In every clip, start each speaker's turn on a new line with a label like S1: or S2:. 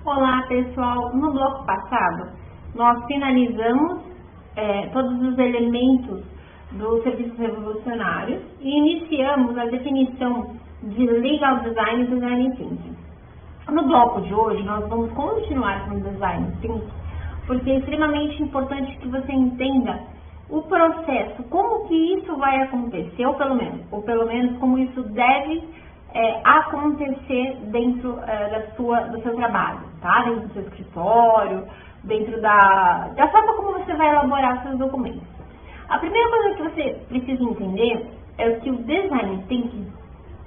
S1: Olá pessoal, no bloco passado nós finalizamos todos os elementos dos serviços revolucionários e iniciamos a definição de Legal Design e Design Thinking. No bloco de hoje nós vamos continuar com o Design Thinking, porque é extremamente importante que você entenda o processo, como que isso vai acontecer, ou pelo menos como isso deve acontecer dentro do seu trabalho, tá? Dentro do seu escritório, dentro da forma como você vai elaborar seus documentos. A primeira coisa que você precisa entender é que o Design Thinking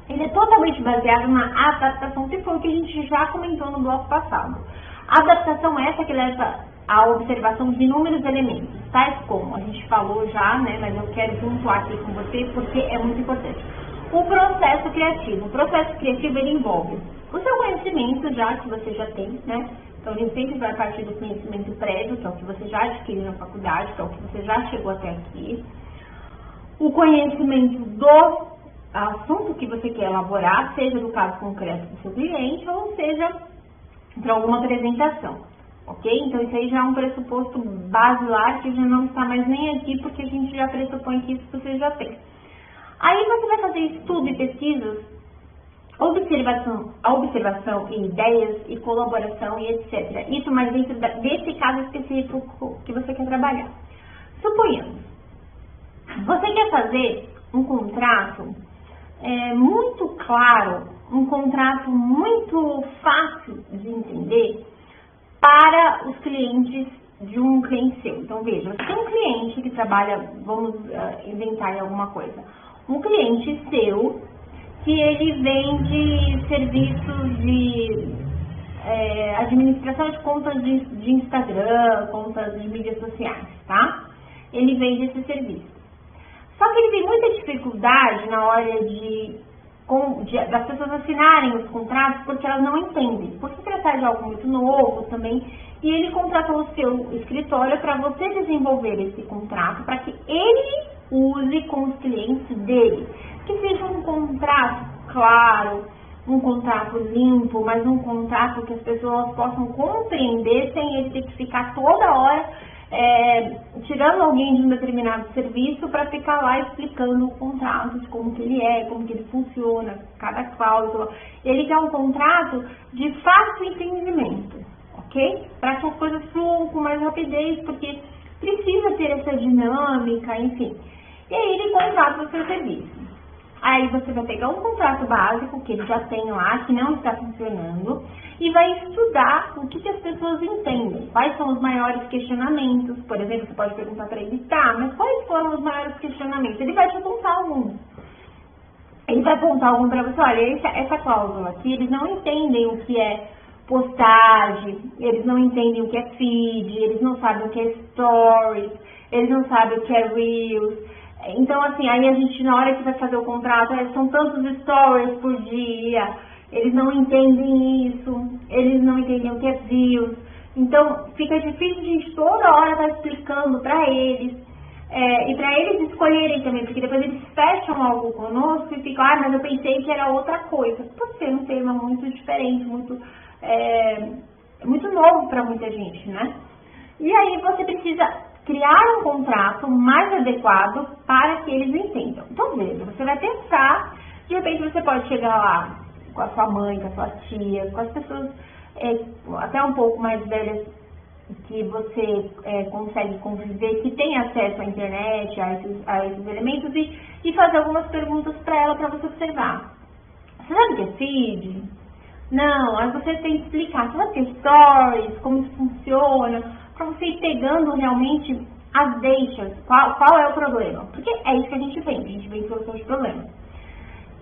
S1: ele é totalmente baseado na adaptação, que foi o que a gente já comentou no bloco passado. A adaptação é essa que leva à observação de inúmeros elementos, tais como a gente falou já, né? Mas eu quero pontuar aqui com você porque é muito importante. O processo criativo. O processo criativo ele envolve o seu conhecimento já que você já tem, né? Então ele sempre vai partir do conhecimento prévio, que é o que você já adquiriu na faculdade, que é o que você já chegou até aqui. O conhecimento do assunto que você quer elaborar, seja no caso concreto do seu cliente, ou seja para alguma apresentação, ok? Então isso aí já é um pressuposto basilar que já não está mais nem aqui, porque a gente já pressupõe que isso você já tem. Aí você vai fazer estudo e pesquisas, observação e ideias e colaboração e etc. Isso mais dentro desse caso específico que você quer trabalhar. Suponhamos, você quer fazer um contrato muito claro, um contrato muito fácil de entender para os clientes de um cliente seu. Então veja, você tem um cliente que trabalha, vamos inventar alguma coisa. Um cliente seu que ele vende serviços de administração de contas de Instagram, contas de mídias sociais, tá? Ele vende esse serviço. Só que ele tem muita dificuldade na hora das pessoas assinarem os contratos porque elas não entendem. Por se tratar de algo muito novo também, e ele contratou o seu escritório para você desenvolver esse contrato para que ele use com os clientes dele. Que seja um contrato claro, um contrato limpo, mas um contrato que as pessoas possam compreender sem ele ter que ficar toda hora tirando alguém de um determinado serviço para ficar lá explicando o contrato, de como que ele é, como que ele funciona, cada cláusula. Ele quer um contrato de fácil entendimento, ok? Para que as coisas fluam com mais rapidez, porque precisa ter essa dinâmica, enfim. E aí ele contrata o seu serviço. Aí você vai pegar um contrato básico que ele já tem lá, que não está funcionando, e vai estudar o que as pessoas entendem. Quais são os maiores questionamentos? Por exemplo, você pode perguntar para ele, tá, mas quais foram os maiores questionamentos? Ele vai te apontar alguns. Ele vai apontar algum para você, olha, essa cláusula aqui, eles não entendem o que é postagem, eles não entendem o que é feed, eles não sabem o que é stories, eles não sabem o que é reels. Então, assim, aí a gente, na hora que vai fazer o contrato, são tantos stories por dia, eles não entendem isso, eles não entendem o que é views. Então, fica difícil de a gente toda hora estar explicando para eles, e para eles escolherem também, porque depois eles fecham algo conosco e ficam, mas eu pensei que era outra coisa. Pode ser um tema muito diferente, muito novo para muita gente, né? E aí você precisa criar um contrato mais adequado para que eles entendam. Então, veja, você vai pensar, de repente você pode chegar lá com a sua mãe, com a sua tia, com as pessoas até um pouco mais velhas que você consegue conviver, que tem acesso à internet, a esses elementos, e fazer algumas perguntas para ela, para você observar. Você sabe o que é feed? Não, aí você tem que explicar. Você sabe o que é stories? Como isso funciona? Para você ir pegando realmente as deixas, qual é o problema. Porque é isso que a gente vem solução de problema.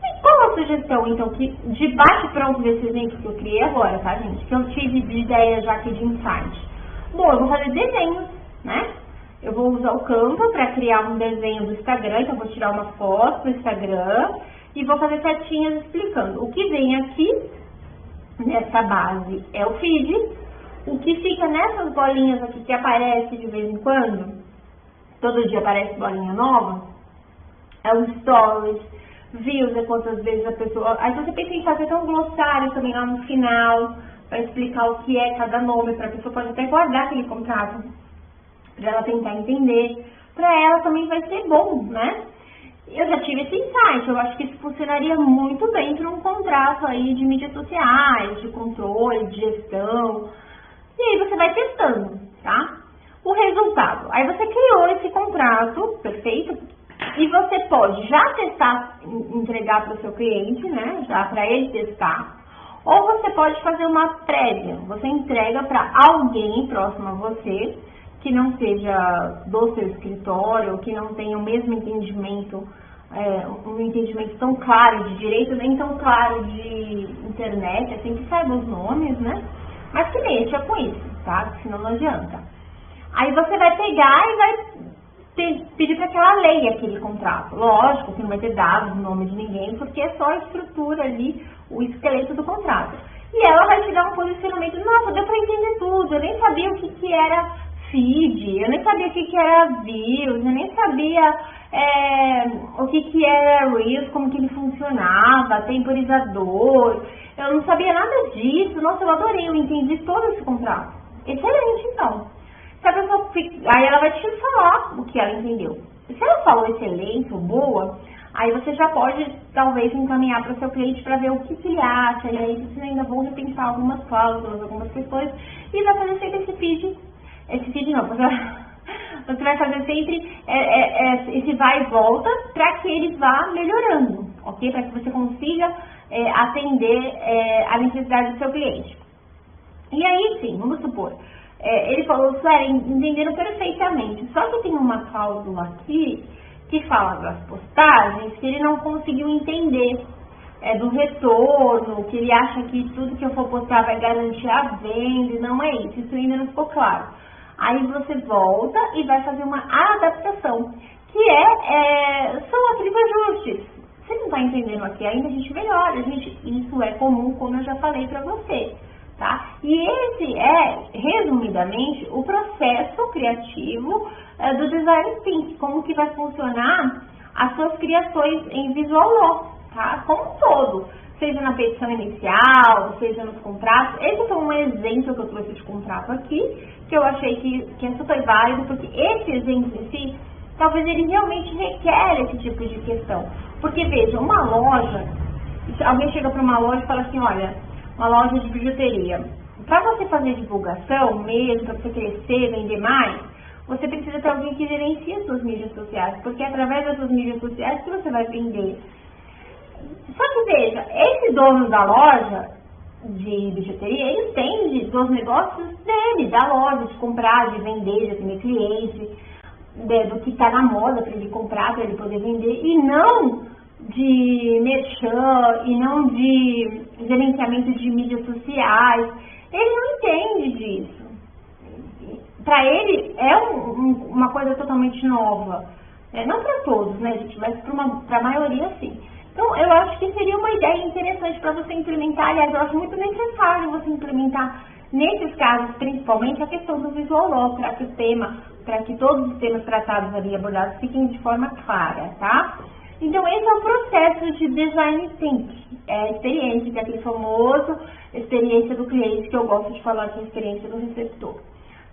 S1: E qual a sugestão, então, que de bate-pronto desse exemplo que eu criei agora, tá, gente? Que eu tive de ideia já aqui de insight. Bom, eu vou fazer desenhos, né? Eu vou usar o Canva para criar um desenho do Instagram, então eu vou tirar uma foto do Instagram e vou fazer setinhas explicando. O que vem aqui, nessa base, é o feed. O que fica nessas bolinhas aqui que aparece de vez em quando, todo dia aparece bolinha nova, é o stories, views é quantas vezes a pessoa... Aí você pensa em fazer até um glossário também lá no final, vai explicar o que é cada nome, para a pessoa pode até guardar aquele contrato, para ela tentar entender. Para ela também vai ser bom, né? Eu já tive esse insight, eu acho que isso funcionaria muito bem para um contrato aí de mídias sociais, de controle, de gestão. E aí você vai testando, tá? O resultado. Aí você criou esse contrato, perfeito? E você pode já testar, entregar para o seu cliente, né? Já para ele testar. Ou você pode fazer uma prévia. Você entrega para alguém próximo a você, que não seja do seu escritório, que não tenha o mesmo entendimento, um entendimento tão claro de direito, nem tão claro de internet, assim, que saiba os nomes, né? Mas que mexa com isso, tá? Senão não adianta. Aí você vai pegar e vai pedir para que ela leia aquele contrato. Lógico que não vai ter dados, nome de ninguém, porque é só a estrutura ali, o esqueleto do contrato. E ela vai te dar um posicionamento, nossa, deu para entender tudo, eu nem sabia o que era feed, eu nem sabia o que era views, eu nem sabia o que era Reels, como que ele funcionava, temporizador, eu não sabia nada disso, nossa, eu adorei, eu entendi todo esse contrato. Excelente, então. Se a pessoa aí ela vai te falar o que ela entendeu. Se ela falou excelente ou boa, aí você já pode, talvez, encaminhar para o seu cliente para ver o que ele acha, e aí você ainda vão repensar algumas cláusulas, algumas questões, e vai fazer sempre esse feed não, você vai fazer sempre esse vai e volta para que ele vá melhorando, ok? Para que você consiga atender a necessidade do seu cliente. E aí sim, vamos supor, ele falou, Suelen, entenderam perfeitamente, só que tem uma cláusula aqui que fala das postagens que ele não conseguiu entender, do retorno, que ele acha que tudo que eu for postar vai garantir a venda, e não é isso ainda não ficou claro. Aí você volta e vai fazer uma adaptação, que são aqueles ajustes. Você não está entendendo aqui ainda, a gente melhora, isso é comum, como eu já falei para você, tá? E esse resumidamente, o processo criativo do Design Thinking, como que vai funcionar as suas criações em Visual Law, tá? Como um todo, seja na petição inicial, seja nos contratos. Esse foi um exemplo que eu trouxe de contrato aqui, que eu achei que é super válido, porque esse exemplo em si, talvez ele realmente requer esse tipo de questão. Porque, veja, uma loja, se alguém chega para uma loja e fala assim, olha, uma loja de bijuteria, para você fazer divulgação mesmo, para você crescer, vender mais, você precisa ter alguém que gerencie as suas mídias sociais, porque é através das suas mídias sociais que você vai vender. Só que veja, esse dono da loja de bijuteria, ele entende dos negócios dele, da loja, de comprar, de vender, de atender cliente, do que está na moda para ele comprar, para ele poder vender, e não de merchan, e não de gerenciamento de mídias sociais. Ele não entende disso. Para ele é uma coisa totalmente nova. Não para todos, né, gente, mas para a maioria sim. Então, eu acho que seria uma ideia interessante para você implementar, aliás, eu acho muito necessário você implementar, nesses casos, principalmente, a questão do Visual Law, para que todos os temas tratados ali, abordados, fiquem de forma clara, tá? Então, esse é o processo de Design Thinking, a experiência, que é aquele famoso experiência do cliente, que eu gosto de falar que é a experiência do receptor.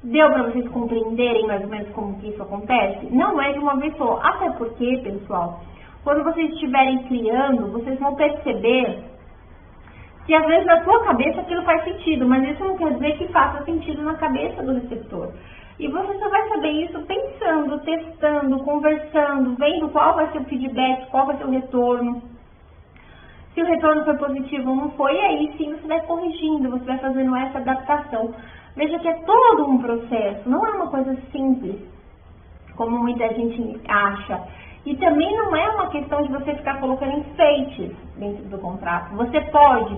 S1: Deu para vocês compreenderem mais ou menos como que isso acontece? Não é de uma vez só, até porque, pessoal, quando vocês estiverem criando, vocês vão perceber que às vezes na sua cabeça aquilo faz sentido, mas isso não quer dizer que faça sentido na cabeça do receptor. E você só vai saber isso pensando, testando, conversando, vendo qual vai ser o feedback, qual vai ser o retorno. Se o retorno foi positivo ou não foi, e aí sim você vai corrigindo, você vai fazendo essa adaptação. Veja que é todo um processo, não é uma coisa simples, como muita gente acha. E também não é uma questão de você ficar colocando enfeites dentro do contrato. Você pode,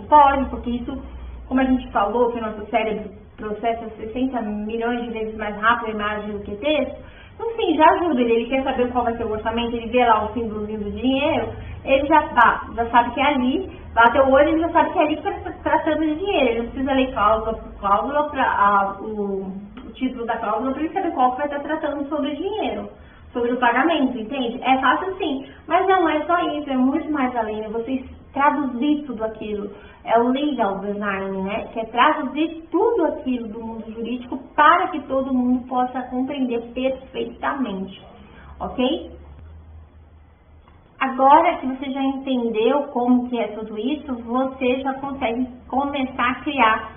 S1: porque isso, como a gente falou, que o nosso cérebro processa 60 milhões de vezes mais rápido a imagem do que texto. Então, sim, já ajuda ele quer saber qual vai ser o orçamento, ele vê lá o símbolozinho do dinheiro, ele já sabe que é ali, bate o olho, ele já sabe que é ali que está tratando de dinheiro. Ele não precisa ler cláusula por cláusula, o título da cláusula, para ele saber qual que vai estar tratando sobre dinheiro. Sobre o pagamento, entende? É fácil sim, mas não é só isso, é muito mais além, é você traduzir tudo aquilo. É o legal design, né? Que é traduzir tudo aquilo do mundo jurídico para que todo mundo possa compreender perfeitamente, ok? Agora que você já entendeu como que é tudo isso, você já consegue começar a criar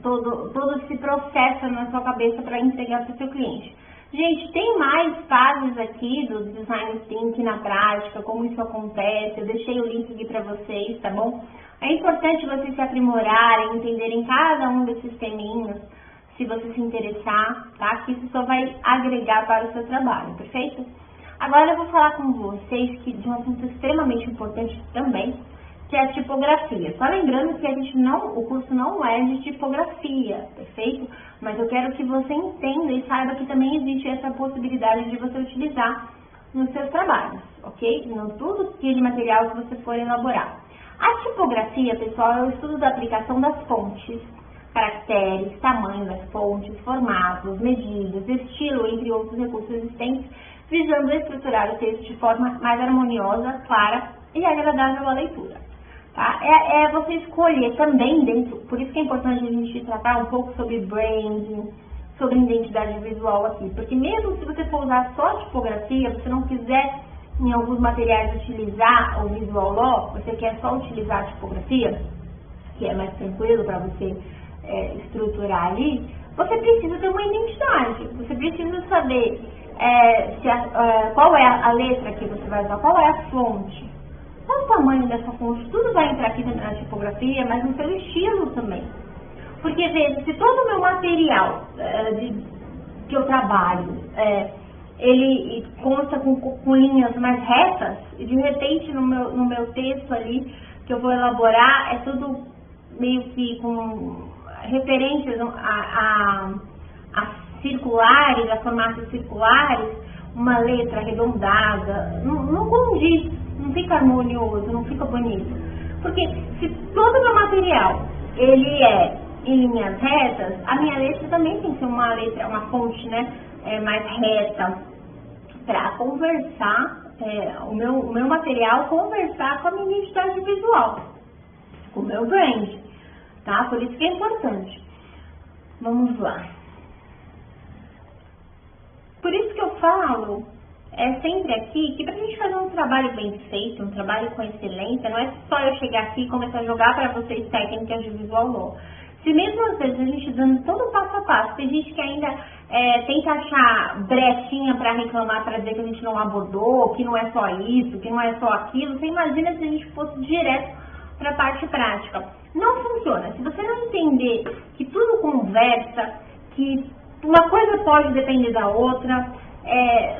S1: todo esse processo na sua cabeça para entregar para o seu cliente. Gente, tem mais fases aqui do Design Thinking na prática, como isso acontece, eu deixei o link aqui para vocês, tá bom? É importante vocês se aprimorarem, entenderem cada um desses teminhos, se você se interessar, tá? Que isso só vai agregar para o seu trabalho, perfeito? Agora eu vou falar com vocês de um assunto extremamente importante também, que é a tipografia. Só lembrando que o curso não é de tipografia, perfeito? Mas eu quero que você entenda e saiba que também existe essa possibilidade de você utilizar nos seus trabalhos, ok? Em tudo aquele material que você for elaborar. A tipografia, pessoal, é o estudo da aplicação das fontes, caracteres, tamanho das fontes, formatos, medidas, estilo, entre outros recursos existentes, visando estruturar o texto de forma mais harmoniosa, clara e agradável à leitura. Tá? É você escolher também dentro, por isso que é importante a gente tratar um pouco sobre branding, sobre identidade visual aqui, porque mesmo se você for usar só tipografia, você não quiser em alguns materiais utilizar o Visual Law, você quer só utilizar a tipografia, que é mais tranquilo para você estruturar ali, você precisa ter uma identidade, você precisa saber qual é a letra que você vai usar, qual é a fonte, qual o tamanho dessa fonte, tudo vai entrar aqui na tipografia, mas no seu estilo também. Porque, veja, se todo o meu material que eu trabalho, ele consta com linhas mais retas, e de repente no meu texto ali, que eu vou elaborar, é tudo meio que com referências a circulares, a formatos circulares, uma letra arredondada, não condiz, não fica harmonioso, não fica bonito. Porque se todo o meu material, ele é em linhas retas, a minha letra também tem que ser uma fonte, né, mais reta, para conversar, o meu material conversar com a minha identidade visual, com o meu brand, tá? Por isso que é importante. Vamos lá. Por isso que eu falo sempre aqui que para a gente fazer um trabalho bem feito, um trabalho com excelência, não é só eu chegar aqui e começar a jogar para vocês técnicas de Visual Law. Se mesmo às vezes a gente dando todo o passo a passo, tem gente que ainda tenta achar brechinha para reclamar, para dizer que a gente não abordou, que não é só isso, que não é só aquilo, você imagina se a gente fosse direto para a parte prática. Não funciona. Se você não entender que tudo conversa, que uma coisa pode depender da outra,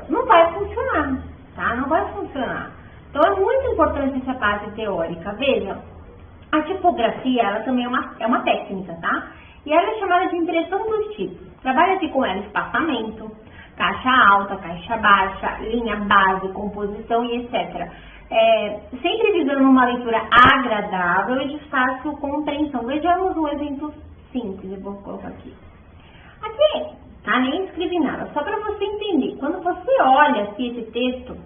S1: não vai funcionar, tá? Não vai funcionar. Então é muito importante essa parte teórica. Veja, a tipografia, ela também é uma técnica, tá? E ela é chamada de impressão dos tipos. Trabalha-se com ela espaçamento, caixa alta, caixa baixa, linha base, composição e etc. Sempre visando uma leitura agradável e de fácil compreensão. Vejamos um exemplo simples, eu vou colocar aqui. Aqui, tá? Nem escrevi nada, só para você entender. Quando você olha aqui esse texto,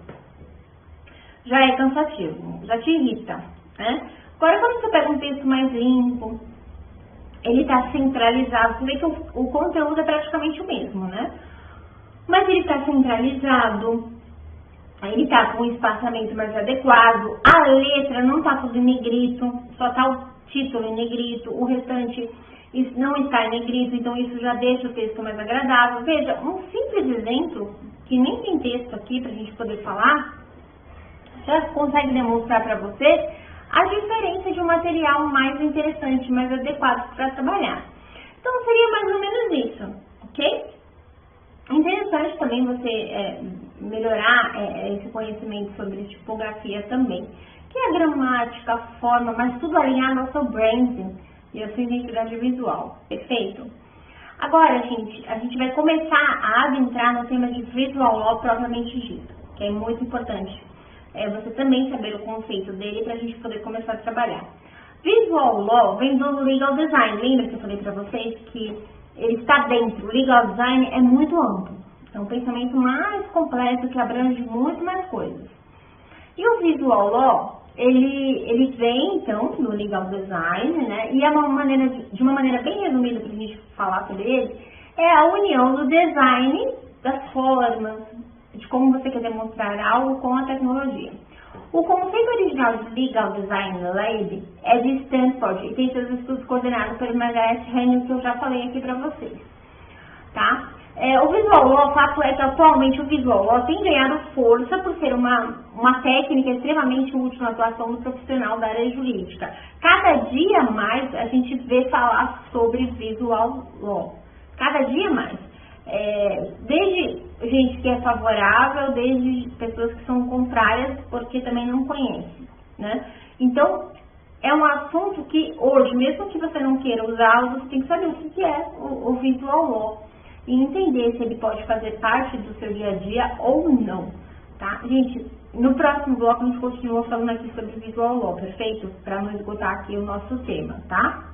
S1: já é cansativo, já te irrita, né? Agora, quando você pega um texto mais limpo, ele está centralizado, você vê que o conteúdo é praticamente o mesmo, né? Mas ele está centralizado, ele está com um espaçamento mais adequado, a letra não está tudo em negrito, só está o título em negrito, o restante não está em negrito, então isso já deixa o texto mais agradável. Veja, um simples exemplo, que nem tem texto aqui para a gente poder falar, já consegue demonstrar para você a diferença de um material mais interessante, mais adequado para trabalhar. Então, seria mais ou menos isso, ok? É interessante também você melhorar esse conhecimento sobre tipografia também, que é a gramática, a forma, mas tudo alinhado ao seu branding e à sua identidade visual, perfeito? Agora, gente, a gente vai começar a adentrar no tema de Visual Law propriamente dito, que é muito importante. Você também saber o conceito dele para a gente poder começar a trabalhar. Visual Law vem do Legal Design. Lembra que eu falei para vocês que ele está dentro? O Legal Design é muito amplo. É um pensamento mais completo que abrange muito mais coisas. E o Visual Law ele vem, então, no legal design, né? E de uma maneira bem resumida para a gente falar sobre ele, é a união do design, das formas, de como você quer demonstrar algo com a tecnologia. O conceito original de Legal Design Lab é de Stanford e tem seus estudos coordenados pelo Margaret Henry, que eu já falei aqui para vocês, tá? O Visual Law, o fato é que atualmente o Visual Law tem ganhado força por ser uma técnica extremamente útil na atuação do profissional da área jurídica. Cada dia mais a gente vê falar sobre Visual Law, cada dia mais. Desde gente que é favorável, desde pessoas que são contrárias, porque também não conhecem, né? Então, é um assunto que hoje, mesmo que você não queira usá-lo, você tem que saber o que é o Visual Law e entender se ele pode fazer parte do seu dia a dia ou não, tá? Gente, no próximo bloco a gente continua falando aqui sobre Visual Law, perfeito? Para não esgotar aqui o nosso tema, tá?